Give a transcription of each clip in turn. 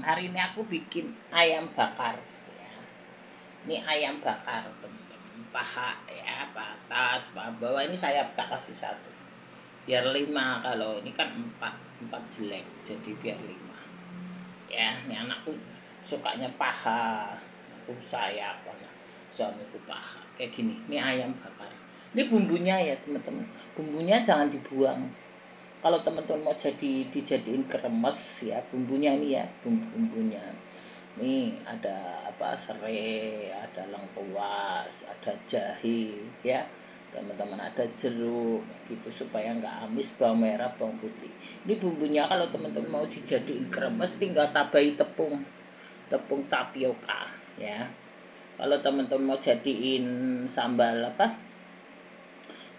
Hari ini aku bikin ayam bakar ya. Ini ayam bakar teman-teman, paha ya, patas, paha bawah ini saya tak kasih satu biar 5. Kalau ini kan 4 jelek, jadi biar 5 ya. Ini anakku sukanya paha, aku sayap, suamiku paha kayak gini. Ini ayam bakar, ini bumbunya ya teman-teman, bumbunya jangan dibuang. Kalau teman-teman mau dijadiin kremes ya, bumbunya ini ya, bumbunya ini ada apa, serai, ada lengkuas, ada jahe ya teman-teman, ada jeruk gitu supaya nggak amis, bawang merah, bawang putih. Ini bumbunya. Kalau teman-teman mau dijadiin kremes tinggal tambahin tepung tapioka ya. Kalau teman-teman mau jadiin sambal apa,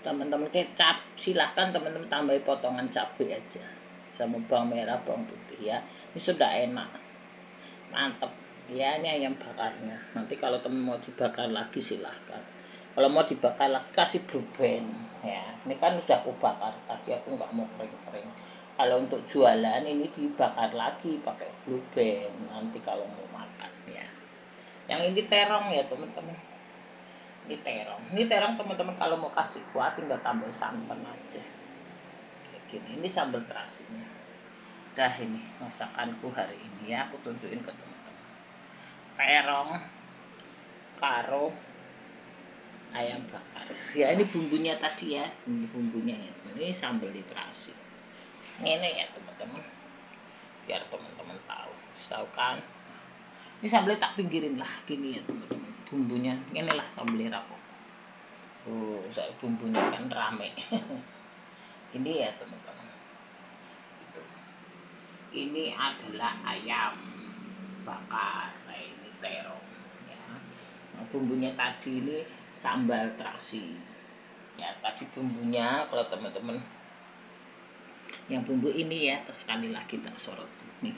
teman-teman kecap, silahkan teman-teman tambahin potongan cabai aja sama bawang merah, bawang putih ya. Ini sudah enak, mantep ya. Ini ayam bakarnya. Nanti kalau teman mau dibakar lagi silahkan. Kalau mau dibakar lagi kasih blue band ya. Ini kan sudah aku bakar tadi, aku nggak mau kering-kering. Kalau untuk jualan ini dibakar lagi pakai blue band nanti kalau mau makan ya. Yang ini terong ya teman-teman, ini terong teman-teman. Kalau mau kasih kuah tinggal tambah santan aja kayak gini. Ini sambal terasinya. Dah, ini masakanku hari ini ya, aku tunjukin ke teman-teman. Terong karo ayam bakar ya. Ini bumbunya tadi ya, bumbunya ya. Ini sambal terasi ini ya teman-teman, biar teman-teman tahu kan. Ini sambalnya tak pinggirin lah gini ya teman-teman, bumbunya inilah sambal rapo. Saya bumbunya kan rame. Ini ya teman-teman, ini adalah ayam bakar. Nah, ini terong ya. Nah, bumbunya tadi ini sambal terasi ya. Tadi bumbunya, kalau teman-teman yang bumbu ini ya, sekali lagi tak sorot nih,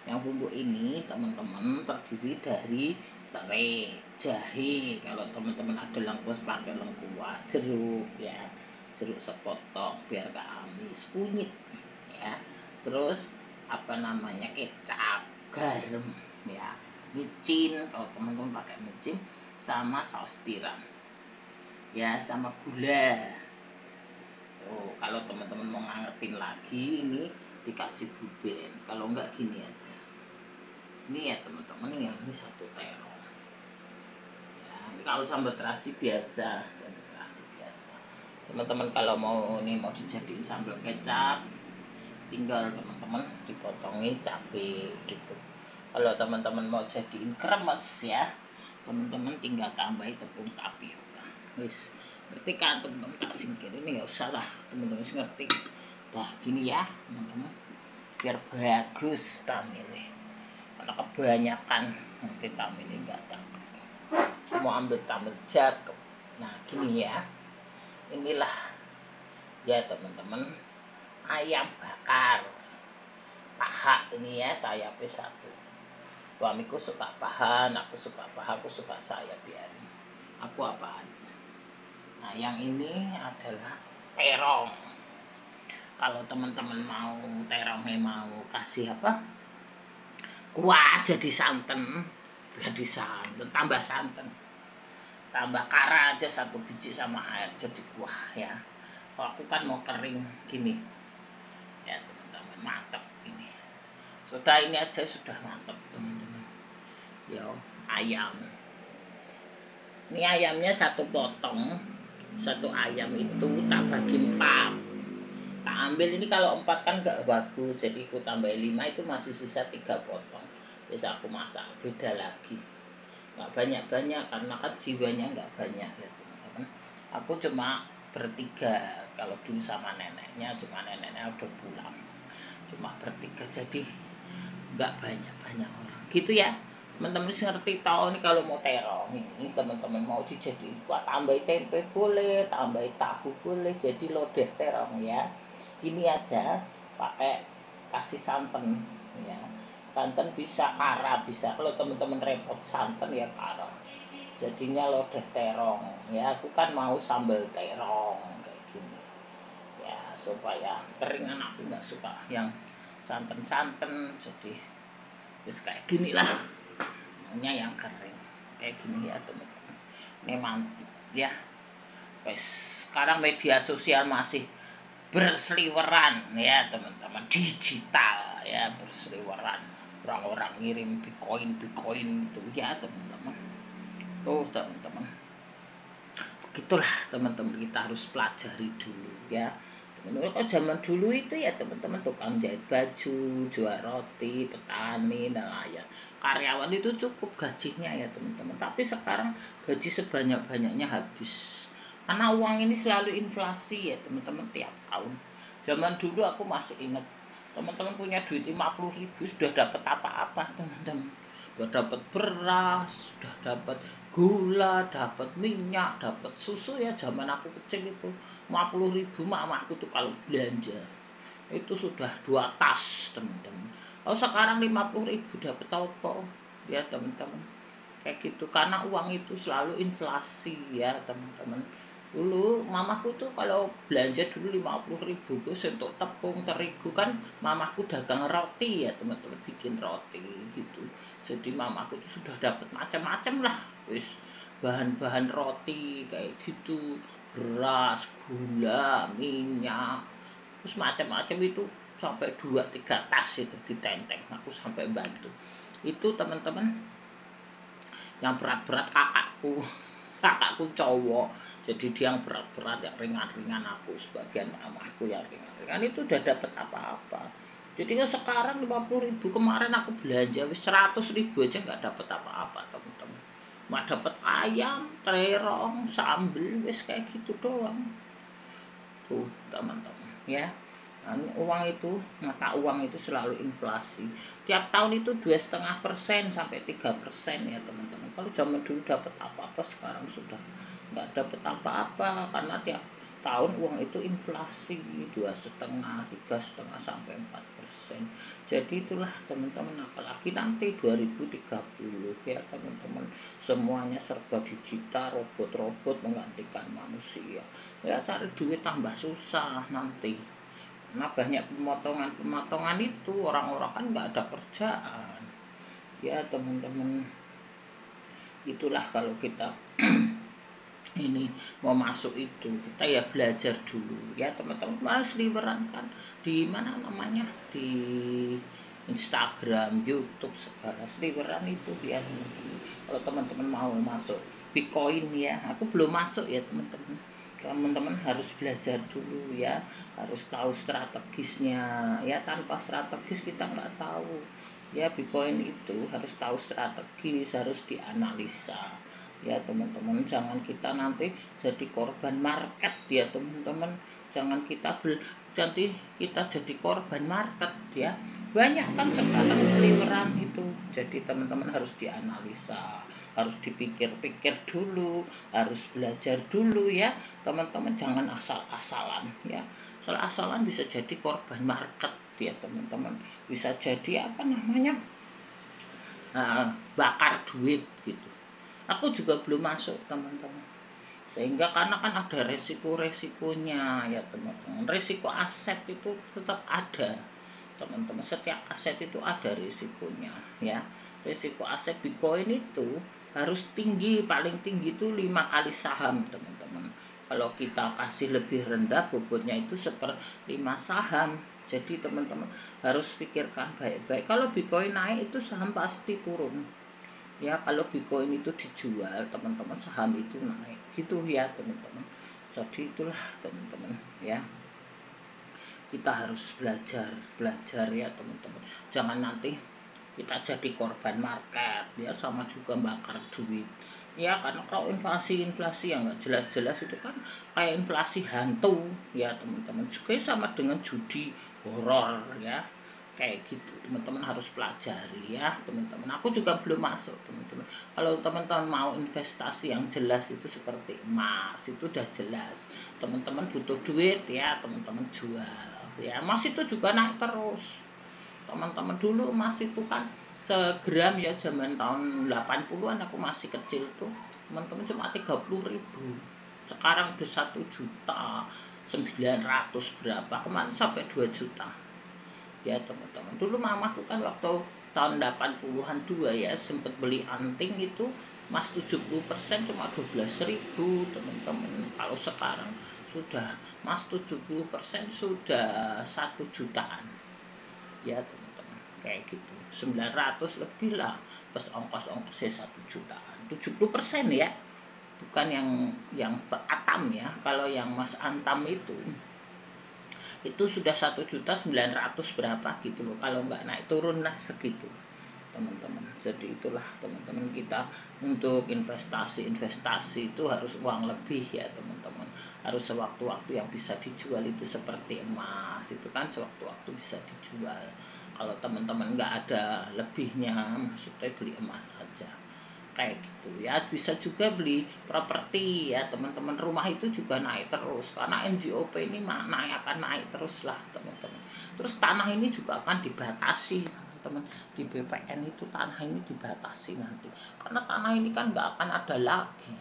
yang bumbu ini teman-teman terdiri dari serai, jahe, kalau teman-teman ada lengkuas pakai lengkuas, jeruk ya, jeruk sepotong biar gak amis, kunyit ya, terus apa namanya, kecap, garam ya, micin kalau teman-teman pakai micin, sama saus tiram ya, sama gula. Kalau teman-teman mau ngangetin lagi ini dikasih buben, kalau enggak gini aja. Ini ya teman-teman, ini satu terong ya. Ini kalau sambal terasi biasa, teman-teman. Kalau mau ini mau dijadiin sambal kecap, tinggal teman-teman dipotongi cabai gitu. Kalau teman-teman mau jadiin kremes ya, teman-teman tinggal tambahin tepung tapioka. Wis, berarti kan teman-teman tak singkir, ini nggak usah lah, teman-teman ngerti. Dah gini ya teman-teman, biar bagus tamilnya. Karena kebanyakan nanti tamilnya nggak cakep, mau ambil tamil cakep. Nah gini ya, inilah ya teman-teman, ayam bakar paha ini ya, sayapnya satu. Suamiku suka paha, aku suka paha, aku suka sayap, biarin aku apa aja. Nah yang ini adalah terong. Kalau teman-teman mau terongnya mau kasih apa, kuah, jadi santan, tambah santan, tambah kara aja 1 biji sama air jadi kuah ya. Kalau aku kan mau kering gini ya teman-teman, mantap ini. Sudah ini aja sudah mantap teman-teman. Yo, ayam. Ini ayamnya satu potong, satu ayam itu tak bagi 4. Tak ambil ini, kalau 4 kan gak bagus, jadi aku tambah 5, itu masih sisa 3 potong. Bisa aku masak beda lagi, nggak banyak-banyak karena kan jiwanya nggak banyak ya teman-teman. Aku cuma bertiga, kalau dulu sama neneknya, cuma neneknya udah pulang, cuma bertiga, jadi nggak banyak orang gitu ya teman-teman. Ngerti tahu nih, kalau mau terong ini teman-teman mau dijadiin kuah, tambah tempe boleh, tambah tahu boleh, jadi lodeh terong ya. Gini aja, pakai kasih santan ya, santan bisa, kara bisa. Kalau teman-teman repot santan ya kara, jadinya lodeh terong ya. Aku kan mau sambal terong kayak gini ya, supaya kering. Anakku nggak suka yang santan-santan, jadi Terus kayak gini lah, maunya yang kering kayak gini ya teman-teman. Ini mantap ya. Wes, sekarang media sosial masih berseliweran ya teman-teman, digital ya, berseliweran, orang-orang ngirim bitcoin itu ya teman-teman. Tuh teman-teman, begitulah teman-teman, kita harus pelajari dulu ya teman-teman. Kalau zaman dulu itu ya teman-teman, tukang jahit baju, jual roti, petani, nelayan, karyawan itu cukup gajinya ya teman-teman. Tapi sekarang gaji sebanyak-banyaknya habis, karena uang ini selalu inflasi ya teman-teman, tiap tahun. Zaman dulu aku masih ingat, teman-teman punya duit 50.000 sudah dapat apa-apa teman-teman. Sudah dapat beras, sudah dapat gula, dapat minyak, dapat susu ya. Zaman aku kecil itu 50.000 mamaku tuh kalau belanja itu sudah 2 tas teman-teman. Kalau sekarang 50.000 dapat apa ya teman-teman, kayak gitu. Karena uang itu selalu inflasi ya teman-teman. Dulu mamaku tuh kalau belanja dulu 50.000 tuh untuk tepung terigu, kan mamaku dagang roti ya teman-teman, bikin roti gitu. Jadi mamaku tuh sudah dapat macam-macam lah wis, bahan-bahan roti kayak gitu, beras, gula, minyak, terus macam-macam itu, sampai 2-3 tas itu ditenteng aku sampai bantu. Itu teman-teman, yang berat-berat kakakku cowok, jadi dia yang berat-berat, yang ringan-ringan aku sebagian, mamaku yang ringan-ringan itu udah dapat apa-apa. Jadi sekarang 50.000, kemarin aku belanja wis 100.000 aja nggak dapat apa-apa teman-teman, nggak dapat ayam, terong, sambel, wis kayak gitu doang tuh teman-teman ya. Uang itu, mata uang itu selalu inflasi. Tiap tahun itu 2,5% sampai 3% ya teman-teman. Kalau zaman dulu dapat apa-apa, sekarang sudah nggak dapat apa-apa, karena tiap tahun uang itu inflasi 2,5, 3,5 sampai 4%. Jadi itulah teman-teman, apalagi nanti 2030 ya teman-teman, semuanya serba digital, robot-robot menggantikan manusia. Ya cari duit tambah susah nanti. Nah banyak pemotongan itu, orang-orang kan nggak ada kerjaan ya teman-teman. Itulah kalau kita ini mau masuk itu, kita ya belajar dulu ya teman-teman. Harus liburan kan di mana namanya, di Instagram, YouTube, segala seliweran itu biar. Kalau teman-teman mau masuk Bitcoin ya, aku belum masuk ya teman-teman. Teman-teman harus belajar dulu ya, harus tahu strategisnya ya. Tanpa strategis kita nggak tahu ya. Bitcoin itu harus tahu strategis, harus dianalisa ya teman-teman. Jangan kita nanti jadi korban market ya teman-teman. Jangan kita nanti kita jadi korban market ya. Banyak kan sekarang seliweran itu. Jadi teman-teman harus dianalisa, harus dipikir-pikir dulu, harus belajar dulu ya teman-teman. Jangan asal-asalan ya. Asal-asalan bisa jadi korban market ya teman-teman. Bisa jadi apa namanya, bakar duit gitu. Aku juga belum masuk teman-teman, sehingga karena kan ada resiko-resikonya ya teman-teman. Resiko aset itu tetap ada teman-teman, setiap aset itu ada risikonya ya. Risiko aset Bitcoin itu harus tinggi, paling tinggi itu 5 kali saham teman-teman. Kalau kita kasih lebih rendah, bobotnya itu 1/5 saham. Jadi teman-teman harus pikirkan baik-baik. Kalau Bitcoin naik itu saham pasti turun ya. Kalau Bitcoin itu dijual teman-teman, saham itu naik gitu ya teman-teman. Jadi itulah teman-teman ya, kita harus belajar ya teman-teman. Jangan nanti kita jadi korban market ya, sama juga bakar duit ya. Karena kalau inflasi yang nggak jelas-jelas itu kan kayak inflasi hantu ya teman-teman. Juga sama dengan judi horor ya, kayak gitu teman-teman. Harus pelajari ya teman-teman. Aku juga belum masuk teman-teman. Kalau teman-teman mau investasi yang jelas itu seperti emas, itu udah jelas. Teman-teman butuh duit ya teman-teman, jual ya. Emas itu juga naik terus teman-teman. Dulu emas itu kan segram ya, zaman tahun 80-an aku masih kecil tuh teman-teman, cuma 30.000. Sekarang udah 1.900.000 berapa, kemarin sampai 2 juta ya teman-teman. Dulu mamaku kan waktu tahun 80-an dua ya, sempat beli anting itu emas 70% cuma 12.000 teman-teman. Kalau sekarang sudah emas 70% sudah 1 jutaan ya teman-teman, kayak gitu 900 lebih lah plus ongkos-ongkosnya 1 jutaan 70% ya, bukan yang atam ya. Kalau yang emas antam itu sudah 1.900.000 berapa gitu loh, kalau nggak naik turun lah segitu teman-teman. Jadi itulah teman-teman, kita untuk investasi itu harus uang lebih ya teman-teman, harus sewaktu-waktu yang bisa dijual itu seperti emas itu kan sewaktu-waktu bisa dijual. Kalau teman-teman nggak ada lebihnya, maksudnya beli emas aja kayak gitu ya. Bisa juga beli properti ya teman-teman, rumah itu juga naik terus karena NJOP ini akan naik terus lah teman-teman. Terus tanah ini juga akan dibatasi teman-teman, di BPN itu tanah ini dibatasi nanti, karena tanah ini kan nggak akan ada lagi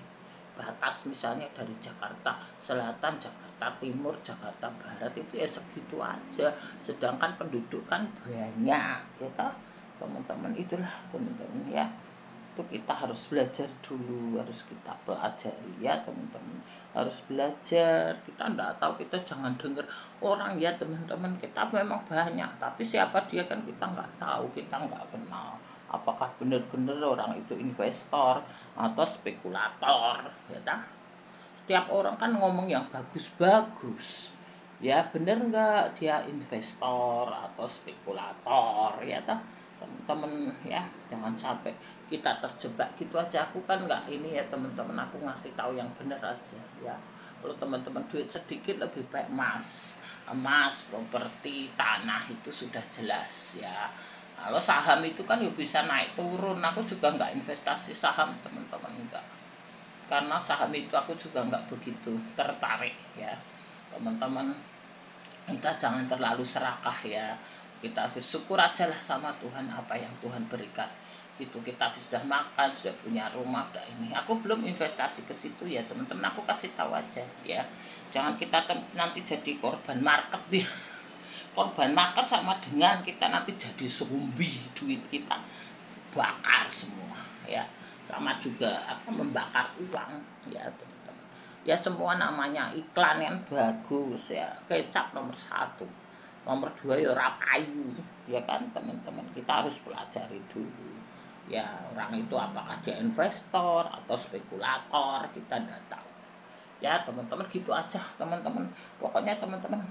batas, misalnya dari Jakarta Selatan, Jakarta Timur, Jakarta Barat itu ya segitu aja, sedangkan penduduk kan banyak ya toh teman-teman. Itulah teman-teman ya, itu kita harus belajar dulu, harus kita pelajari ya teman-teman, harus belajar. Kita enggak tahu, kita jangan dengar orang ya teman-teman, kita memang banyak tapi siapa dia kan kita nggak tahu, kita nggak kenal apakah benar-benar orang itu investor atau spekulator ya tak. Setiap orang kan ngomong yang bagus-bagus ya, bener nggak dia investor atau spekulator ya tak teman-teman ya. Jangan sampai kita terjebak gitu aja. Aku kan nggak ini ya teman-teman, aku ngasih tahu yang benar aja ya. Kalau teman-teman duit sedikit lebih baik emas, properti, tanah itu sudah jelas ya. Kalau saham itu kan ya bisa naik turun. Aku juga nggak investasi saham teman-teman, enggak, karena saham itu aku juga nggak begitu tertarik ya teman-teman. Kita jangan terlalu serakah ya, kita bersyukur aja lah sama Tuhan apa yang Tuhan berikan gitu. Kita sudah makan, sudah punya rumah, udah ini. Aku belum investasi ke situ ya teman-teman, aku kasih tahu aja ya. Jangan kita nanti jadi korban market ya. Korban market sama dengan kita nanti jadi zombie, duit kita bakar semua ya. Sama juga membakar uang ya teman-teman. Ya semua namanya iklan yang bagus ya, kecap nomor 1, nomor 2 ya ora payu ya kan teman-teman. Kita harus pelajari dulu ya, orang itu apakah dia investor atau spekulator, kita tidak tahu ya teman-teman. Gitu aja teman-teman, pokoknya teman-teman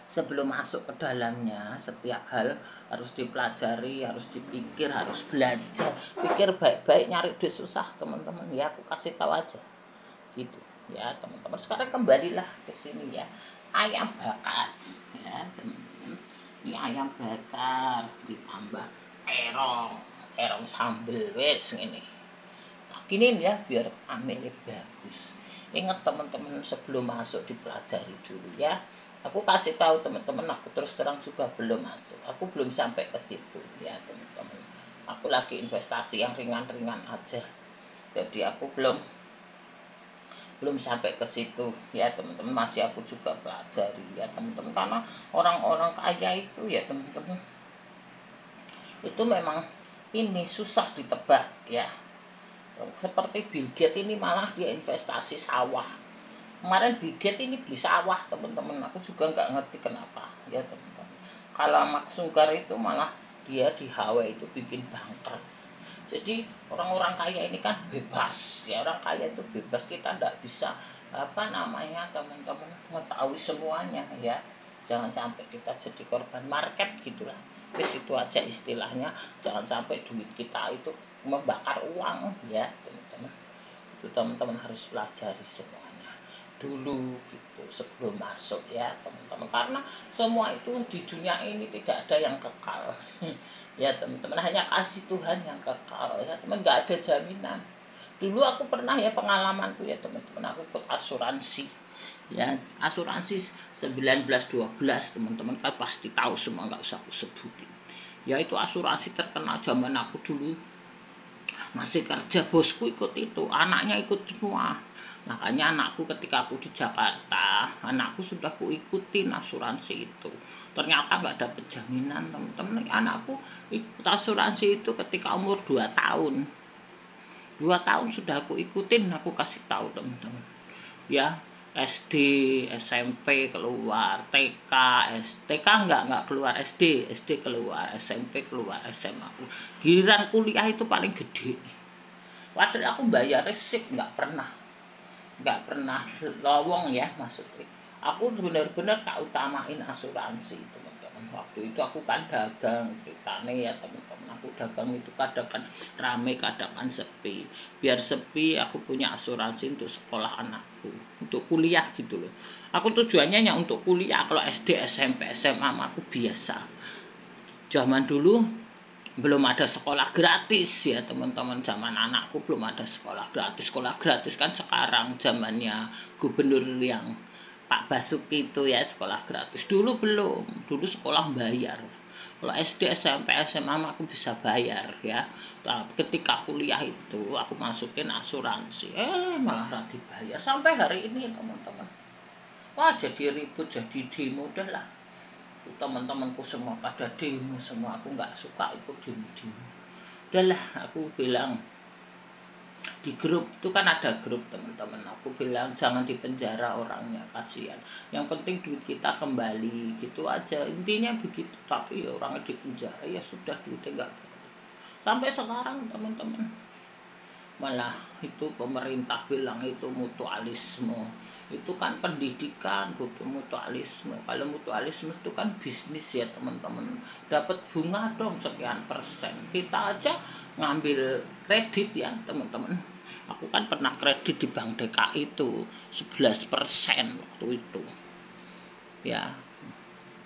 sebelum masuk ke dalamnya setiap hal harus dipelajari, harus dipikir, harus belajar. Pikir baik-baik, nyari duit susah teman-teman ya, aku kasih tahu aja gitu ya teman-teman. Sekarang kembalilah ke sini ya, ayam bakar ya teman-teman. Ini ayam bakar ditambah terong sambel wes ini. Nah, gini ya biar amilnya bagus. Ingat teman-teman, sebelum masuk dipelajari dulu ya. Aku kasih tahu teman-teman, aku terus terang juga belum masuk, aku belum sampai ke situ ya teman-teman. Aku lagi investasi yang ringan-ringan aja, jadi aku belum sampai ke situ ya teman-teman. Masih aku juga pelajari ya teman-teman, karena orang-orang kaya itu ya teman-teman itu memang ini susah ditebak ya. Seperti Bill Gates ini malah dia investasi sawah. Kemarin Bill Gates ini beli sawah teman-teman, aku juga nggak ngerti kenapa ya teman-teman. Kalau Mark Zuckerberg itu malah dia di Hawaii itu bikin bunker. Jadi orang-orang kaya ini kan bebas ya, orang kaya itu bebas, kita nggak bisa teman-teman mengetahui semuanya ya. Jangan sampai kita jadi korban market gitulah. Wis itu aja istilahnya, jangan sampai duit kita itu membakar uang ya teman-teman. Itu teman-teman harus pelajari semuanya dulu gitu sebelum masuk ya teman-teman, karena semua itu di dunia ini tidak ada yang kekal ya teman-teman, hanya kasih Tuhan yang kekal ya teman, nggak ada jaminan. Dulu aku pernah ya, pengalamanku ya teman-teman, aku ikut asuransi ya, asuransi 1912 teman-teman, kan pasti tahu semua, nggak usah aku sebutin ya. Itu asuransi terkenal zaman aku dulu, masih kerja, bosku ikut itu, anaknya ikut semua. Makanya anakku ketika aku di Jakarta, anakku sudah ku ikutin asuransi itu. Ternyata nggak dapet jaminan, teman-teman. Anakku ikut asuransi itu ketika umur 2 tahun. 2 tahun sudah aku ikutin, aku kasih tahu teman-teman. Ya, SD, SMP keluar, TK, TK nggak keluar, SD keluar, SMP keluar, SMA. Giliran kuliah itu paling gede. Padahal aku bayar resik nggak pernah lowong ya maksudnya. Aku benar-benar tak utamain asuransi teman-teman. Waktu itu aku kan dagang, ceritanya ya teman-teman. Aku dagang itu kadang kan rame, kadang kan sepi. Biar sepi aku punya asuransi untuk sekolah anakku, untuk kuliah gitu loh. Aku tujuannya hanya untuk kuliah. Kalau SD, SMP, SMA aku biasa. Zaman dulu belum ada sekolah gratis ya teman-teman. Zaman anakku belum ada sekolah gratis kan sekarang zamannya gubernur yang Pak Basuki itu ya, sekolah gratis. Dulu belum, dulu sekolah bayar. Kalau SD, SMP, SMA aku bisa bayar ya. Nah, ketika kuliah itu aku masukin asuransi, malah dibayar sampai hari ini teman-teman. Wah, jadi ribut, jadi demo, udahlah. Teman-temanku semua pada demo semua, aku nggak suka ikut demo-demo. Udahlah, aku bilang di grup itu kan ada grup teman-teman, aku bilang jangan dipenjara orangnya, kasihan. Yang penting duit kita kembali gitu aja, intinya begitu. Tapi ya orangnya dipenjara ya sudah, duitnya nggak balik. Sampai sekarang teman-teman, malah itu pemerintah bilang itu mutualisme. Itu kan pendidikan butuh mutualisme. Kalau mutualisme itu kan bisnis ya teman-teman, dapat bunga dong sekian persen. Kita aja ngambil kredit ya teman-teman, aku kan pernah kredit di Bank DKI itu 11% waktu itu ya.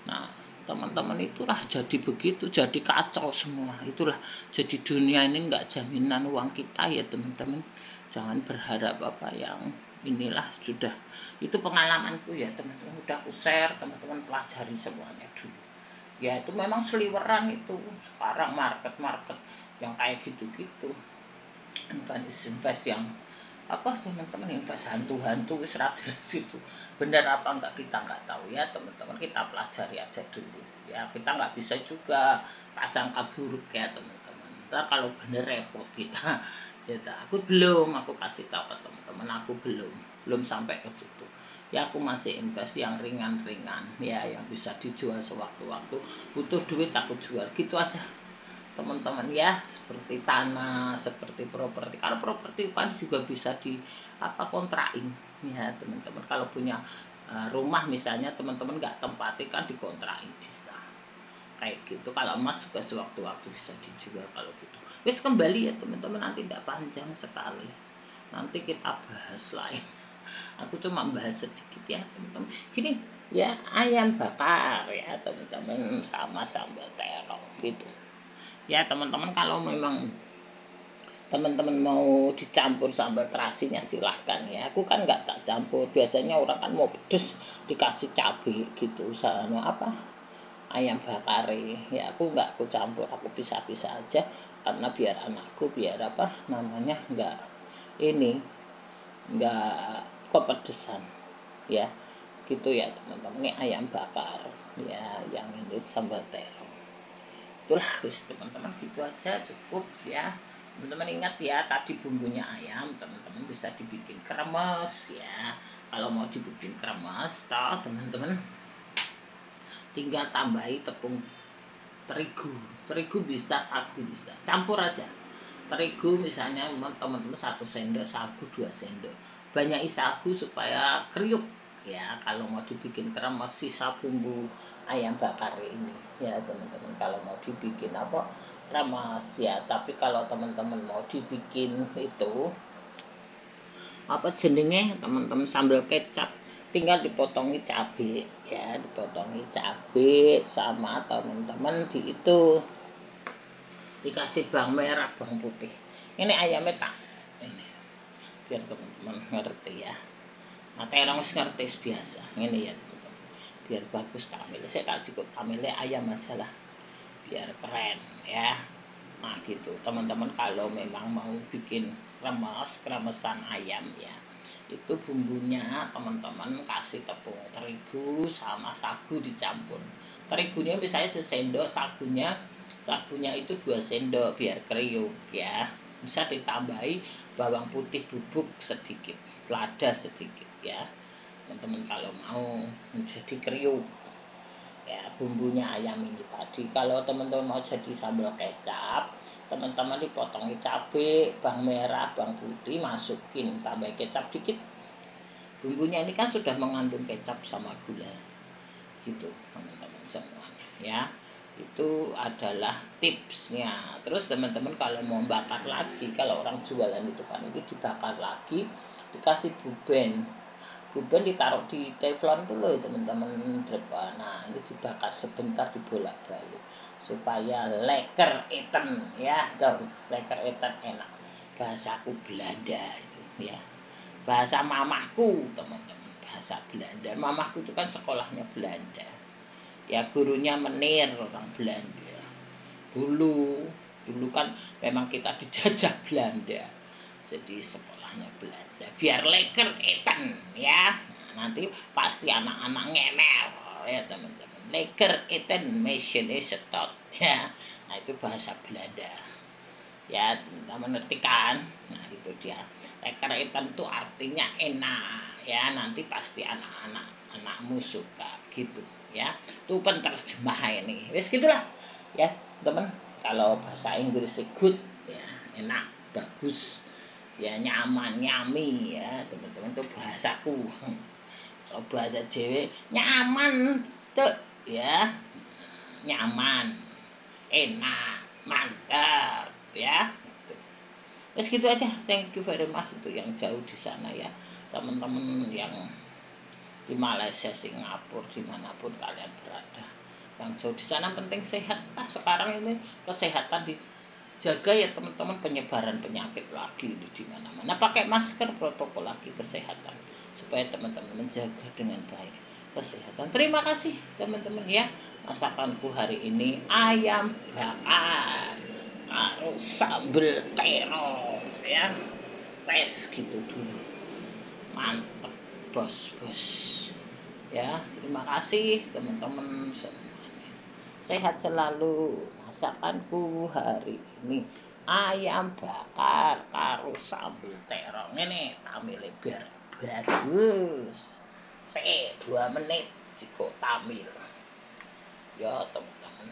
Nah teman-teman, itulah jadi begitu, jadi kacau semua. Itulah jadi dunia ini nggak jaminan uang kita ya teman-teman. Jangan berharap apa yang inilah, sudah itu pengalamanku ya teman-teman, udah aku share, teman-teman pelajari semuanya dulu ya. Itu memang seliweran itu sekarang market yang kayak gitu-gitu, invest yang apa teman-teman, invest hantu-hantu wis ra situ. Bener apa enggak kita nggak tahu ya teman-teman, kita pelajari aja dulu ya. Kita nggak bisa juga prasangka buruk ya teman-teman, ntar kalau bener repot kita. Ya aku kasih tahu ke teman-teman, aku belum sampai ke situ ya. Aku masih invest yang ringan-ringan ya, yang bisa dijual sewaktu-waktu butuh duit aku jual gitu aja teman-teman ya. Seperti tanah, seperti properti. Kalau properti kan juga bisa di kontrain ya teman-teman. Kalau punya rumah misalnya teman-teman nggak tempati kan dikontrain bisa kayak gitu. Kalau emas juga sewaktu-waktu bisa dijual kalau gitu. Wis kembali ya teman-teman, nanti tidak panjang sekali, nanti kita bahas lain. Aku cuma bahas sedikit ya teman-teman. Gini ya, ayam bakar ya teman-teman sama sambal terong gitu ya teman-teman. Kalau memang teman-teman mau dicampur sambal terasinya silahkan ya. Aku kan nggak tak campur, biasanya orang kan mau pedes dikasih cabai gitu sama ayam bakar ya. Aku nggak aku campur, aku pisah-pisah aja karena biar anakku biar nggak kepedesan ya gitu ya teman-teman. Ini ayam bakar ya, yang ini sambal terong. Itulah wis teman-teman, gitu aja cukup ya teman-teman. Ingat ya, tadi bumbunya ayam teman-teman bisa dibikin kremes ya. Kalau mau dibikin kremes toh teman-teman, tinggal tambahi tepung terigu bisa, sagu bisa, campur aja. Terigu misalnya teman-teman 1 sendok, sagu 2 sendok. Banyak sagu supaya kriuk ya. Kalau mau dibikin kremes sisa bumbu ayam bakar ini ya teman-teman, kalau mau dibikin kremes ya. Tapi kalau teman-teman mau dibikin itu jenenge teman-teman, sambal kecap, tinggal dipotongi cabai ya, dipotongi cabai sama teman-teman dikasih bawang merah, bawang putih. Ini ayamnya ini biar teman-teman ngerti ya. Nah terong ngerti biasa ini ya teman-teman, biar bagus tamilnya. Saya tak cukup tamilnya ayam aja lah biar keren ya. Nah gitu. Teman-teman kalau memang mau bikin kremesan ayam ya, itu bumbunya teman-teman kasih tepung terigu sama sagu dicampur. Terigunya misalnya sesendok, sagunya itu 2 sendok biar kriuk ya. Bisa ditambahi bawang putih bubuk sedikit, lada sedikit ya. Teman-teman kalau mau menjadi kriuk ya bumbunya ayam ini tadi. Kalau teman-teman mau jadi sambal kecap, teman-teman dipotongi cabai, bawang merah, bawang putih, masukin, tambah kecap dikit. Bumbunya ini kan sudah mengandung kecap sama gula gitu teman-teman semuanya ya. Itu adalah tipsnya. Terus teman-teman kalau mau bakar lagi, kalau orang jualan itu kan itu dibakar lagi, dikasih buben ditaruh di teflon dulu teman-teman depan. Nah ini dibakar sebentar, dibolak-balik supaya lekker eten ya. Tahu lekker eten enak, bahasaku Belanda itu ya, bahasa mamahku teman-teman, bahasa Belanda. Mamahku itu kan sekolahnya Belanda ya, gurunya Menir, orang Belanda. Dulu kan memang kita dijajah Belanda, jadi sekolahnya Belanda biar leker eten ya. Nanti pasti anak-anak ngemel ya teman-teman, leker eten mesin setot ya. Nah itu bahasa Belanda ya, teman-teman ngerti kan. Nah itu dia, leker eten itu artinya enak ya. Nanti pasti anakmu suka gitu ya. Itu penerjemah ini wis gitulah ya teman. Kalau bahasa Inggris good ya, enak, bagus ya, nyaman, nyami ya teman-teman, itu bahasaku. Kalau bahasa Jawa nyaman tuh ya, nyaman, enak, mantap ya. Terus gitu aja. Thank you very much untuk yang jauh di sana ya, teman-teman yang di Malaysia, Singapura, dimanapun kalian berada, yang jauh di sana penting sehat. Sekarang ini kesehatan dijaga ya teman-teman, penyebaran penyakit lagi di mana-mana. Pakai masker, protokol lagi kesehatan supaya teman-teman menjaga dengan baik kesehatan. Terima kasih teman-teman ya. Masakanku hari ini ayam bakar harus sambal terong ya, tes gitu dulu, mantep bos ya. Terima kasih teman-teman semuanya, sehat selalu. Masakanku hari ini ayam bakar karo sambal terong ini tamile biar bagus. 2 menit jika tamil ya teman-teman.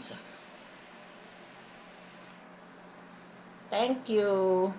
Thank you.